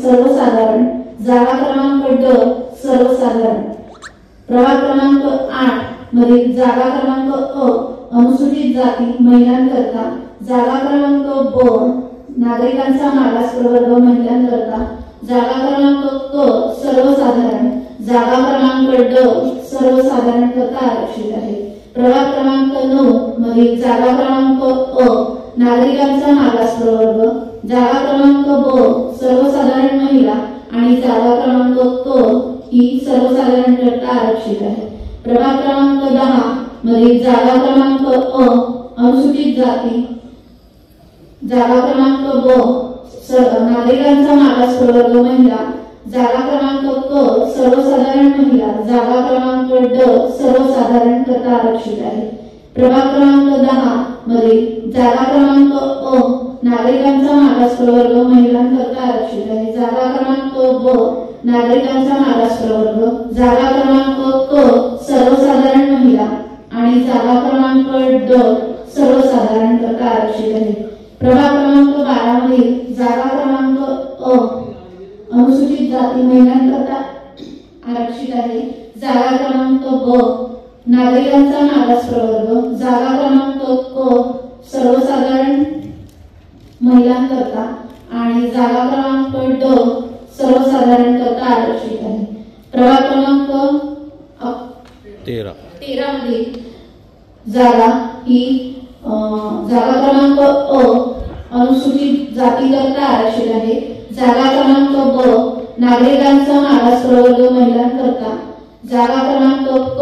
सर्वसाधारण, जागा क्रमांक ड सर्वसाधारण। प्रभाग क्रमांक 8 मधील जागा क्रमांक अ अनुसूचित जाती महिलांकरता, जागा क्रमांक ब नागरिकांचा मागास प्रवर्ग महिलांकरता, जागा क्रमांक क सर्वसाधारण, जागा क्रमांक ड सर्वसाधारण करता आरक्षित आहे। प्रभाग क्रमांक 9 मधील जागा क्रमांक अ नागरिकांचा मागास प्रवर्ग, जागा क्रमांक ब सर्वसाधारण महिला आणि जागा क्रमांक क ही सर्वसाधारण करता आरक्षित आहे। प्रभाग क्रमांक 10 मधील जागा क्रमांक अ अनुसूचित जाती, जागा क्रमांक ब नागरिकांचा मागास प्रवर्ग महिला, जागा क्रमांक क सर्वसाधारण महिला, जागा क्रमांक ड सर्वसाधारण करता आरक्षित आहे। प्रभाग क्रमांक 10 मधील जागा क्रमांक अ नागरिकांचा मागास प्रवर्ग महिलांकरता आरक्षित आहे, जागा क्रमांक ब नागरिकांचा मागास प्रवर्ग, जागा क्रमांक क सर्वसाधारण महिला आणि जागा क्रमांक ड सर्वसाधारण करता आरक्षित आहे। प्रभाग क्रमांक 12 मधील जागा क्रमांक अ अनुसूचित जाती महिलांकरता आरक्षित आहे, जागा क्रमांक ब नागरिकांचा मागास प्रवर्ग, जागा क्रमांक क सर्वसाधारण महिलांकरता आणि जागा क्रमांक ड सर्वसाधारण करता आरक्षित आहे। प्रभाग क्रमांक 13 मधील जागा ही जागा क्रमांक अ अनुसूचित जाती करता आरक्षित आहे, जागा क्रमांक ब नागरिकांचा मागास प्रवर्ग महिलांकरता, जागा क्रमांक क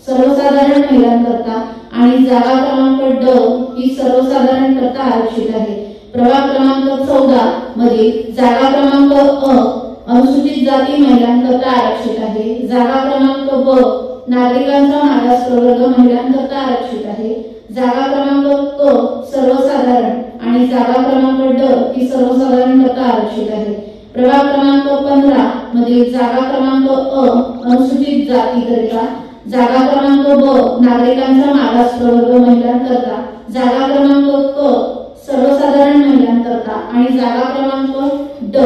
सर्वसाधारण महिलांकरता आणि जागा क्रमांक ड ही सर्वसाधारण करता आरक्षित आहे। प्रभाग क्रमांक 14 मधील जागा क्रमांक अ अनुसूचित जाती महिलांकरता आरक्षित आहे, जागा क्रमांक ब नागरिकांचा मागास प्रवर्ग महिलांकरता आरक्षित आहे, जागा क्रमांक क सर्वसाधारण आणि जागा क्रमांक ड ही सर्वसाधारण करता आरक्षित आहे। प्रभाग क्रमांक 15 मधील जागा क्रमांक अ अनुसूचित जातीकरिता, जागा क्रमांक ब नागरिकांचा मागास प्रवर्ग महिलांकरता, जागा क्रमांक क सर्वसाधारण महिलांकरता आणि जागा क्रमांक ड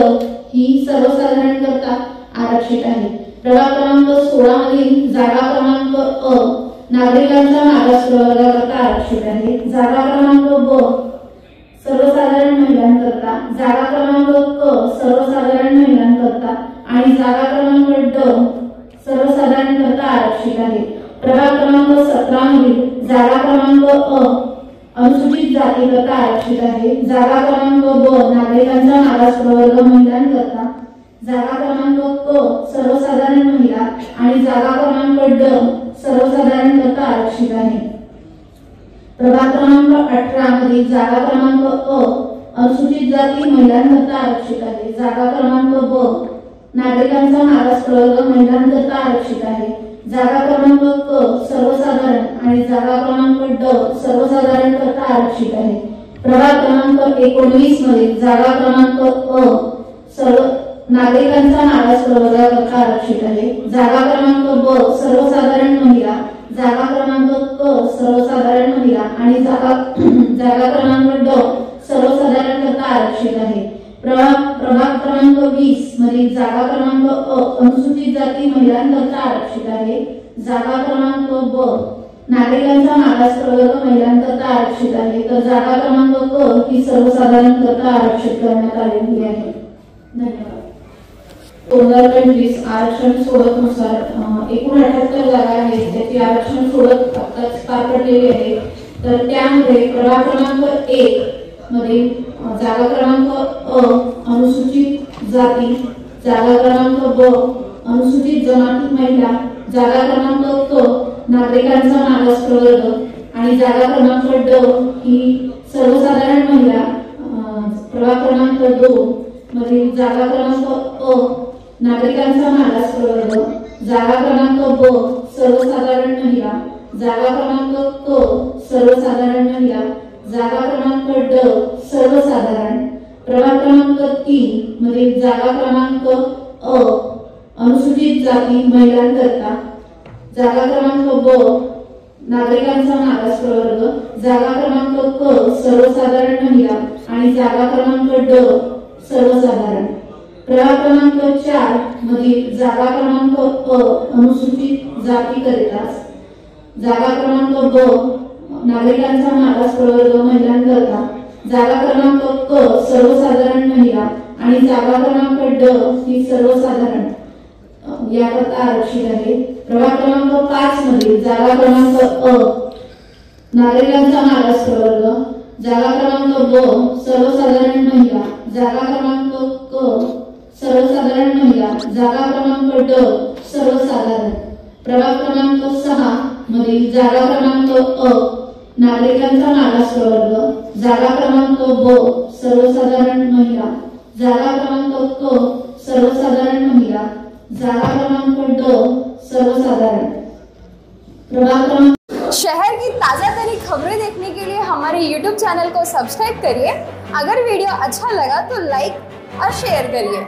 ही सर्वसाधारण करता आरक्षित आहे। प्रभाग क्रमांक 16 मधील जागा क्रमांक अ नागरिकांचा मागास प्रवर्गाकरता आरक्षित आहे, जागा क्रमांक ब सर्वसाधारण महिलांकरता, जागा क्रमांक क सर्वसाधारण महिलांकरता आणि जागा क्रमांक ड सर्वसाधारण करता आरक्षित आहे। प्रभाग क्रमांक 17 मधील जागा क्रमांक अ अनुसूचित जाती करता आरक्षित आहे, जागा क्रमांक ब नागरिकांचा मागास प्रवर्ग महिलांकरता, जागा क्रमांक क सर्वसाधारण महिला आणि जागा क्रमांक ड सर्वसाधारण करता आरक्षित आहे। प्रभाग क्रमांक 18 मधील जागा क्रमांक अ अनुसूचित जाती महिलांकरता आरक्षित आहे, जागा क्रमांक ब नागरिकांचा मागास प्रवर्ग महिलांकरता आरक्षित आहे, जागा क्रमांक क सर्वसाधारण आणि जागा क्रमांक ड सर्वसाधारण करता आरक्षित आहे। प्रभाग क्रमांक 19 मधील जागा क्रमांक अ सर्व नागरिकांचा मागास प्रवर्गाकरता आरक्षित आहे, जागा क्रमांक ब सर्वसाधारण महिला, जागा क्रमांक क सर्वसाधारण महिला आणि जागा क्रमांक ड सर्वसाधारण करता आरक्षित आहे। प्रभाग क्रमांक 20 मधील जागा क्रमांक अ अनुसूचित जाती महिलांकरता आरक्षित आहे, जागा क्रमांक ब नागरिकांचा मागास प्रवर्ग महिलांकरता आरक्षित आहे, तर जागा क्रमांक क ही सर्वसाधारण करता आरक्षित करण्यात आलेली आहे। धन्यवाद। 2025 आरक्षण सोडतनुसार एकूण 78 जागा आहेत, त्याची आरक्षण सोडत आताच पार पडलेली आहे। तर त्यामध्ये प्रभाग क्रमांक 1 मध्ये जागा क्रमांक अ अनुसूचित जाती, जागा क्रमांक ब अनुसूचित जमाती महिला, जागा क्रमांक क नागरिकांचा मागास प्रवर्ग आणि जागा क्रमांक ड ही सर्वसाधारण महिला। प्रभाग क्रमांक 2 मध्ये जागा क्रमांक अ नागरिकांचा मागास प्रवर्ग, जागा क्रमांक ब सर्वसाधारण महिला, जागा क्रमांक क सर्वसाधारण महिला, जागा क्रमांक ड सर्वसाधारण। प्रभाग क्रमांक 3 मध्ये जागा क्रमांक अ अनुसूचित जाती महिलांकरता, जागा क्रमांक ब नागरिकांचा मागास प्रवर्ग, जागा क्रमांक क सर्वसाधारण महिला आणि जागा क्रमांक ड सर्वसाधारण। प्रभाग क्रमांक 4 मधील जागा क्रमांक अ अनुसूचित जातीकरिता, जागा क्रमांक ब नागरिकांचा मागास प्रवर्ग महिलांकरता, जागा क्रमांक क सर्वसाधारण महिला आणि जागा क्रमांक ड ही सर्वसाधारण याकरता आरक्षित आहे। प्रभाग क्रमांक 5 मधील जागा क्रमांक अ नागरिकांचा मागास प्रवर्ग, जागा क्रमांक ब सर्वसाधारण महिला, जागा क्रमांक क सर्वसाधारण महिला, जागा क्रमांक ड सर्वसाधारण। प्रभाग क्रमांक 6 मधील जागा क्रमांक अ नागरिकांचा मागास प्रवर्ग, जागा क्रमांक ब सर्वसाधारण महिला, जागा क्रमांक क सर्वसाधारण महिला, जागा क्रमांक ड सर्वसाधारण। प्रभाग क्रमांक शहर की ताज़ा तरीन खबरें देखने के लिए हमारे YouTube चैनल को सब्सक्राइब करिए। अगर वीडियो अच्छा लगा तो लाइक और शेयर करिए।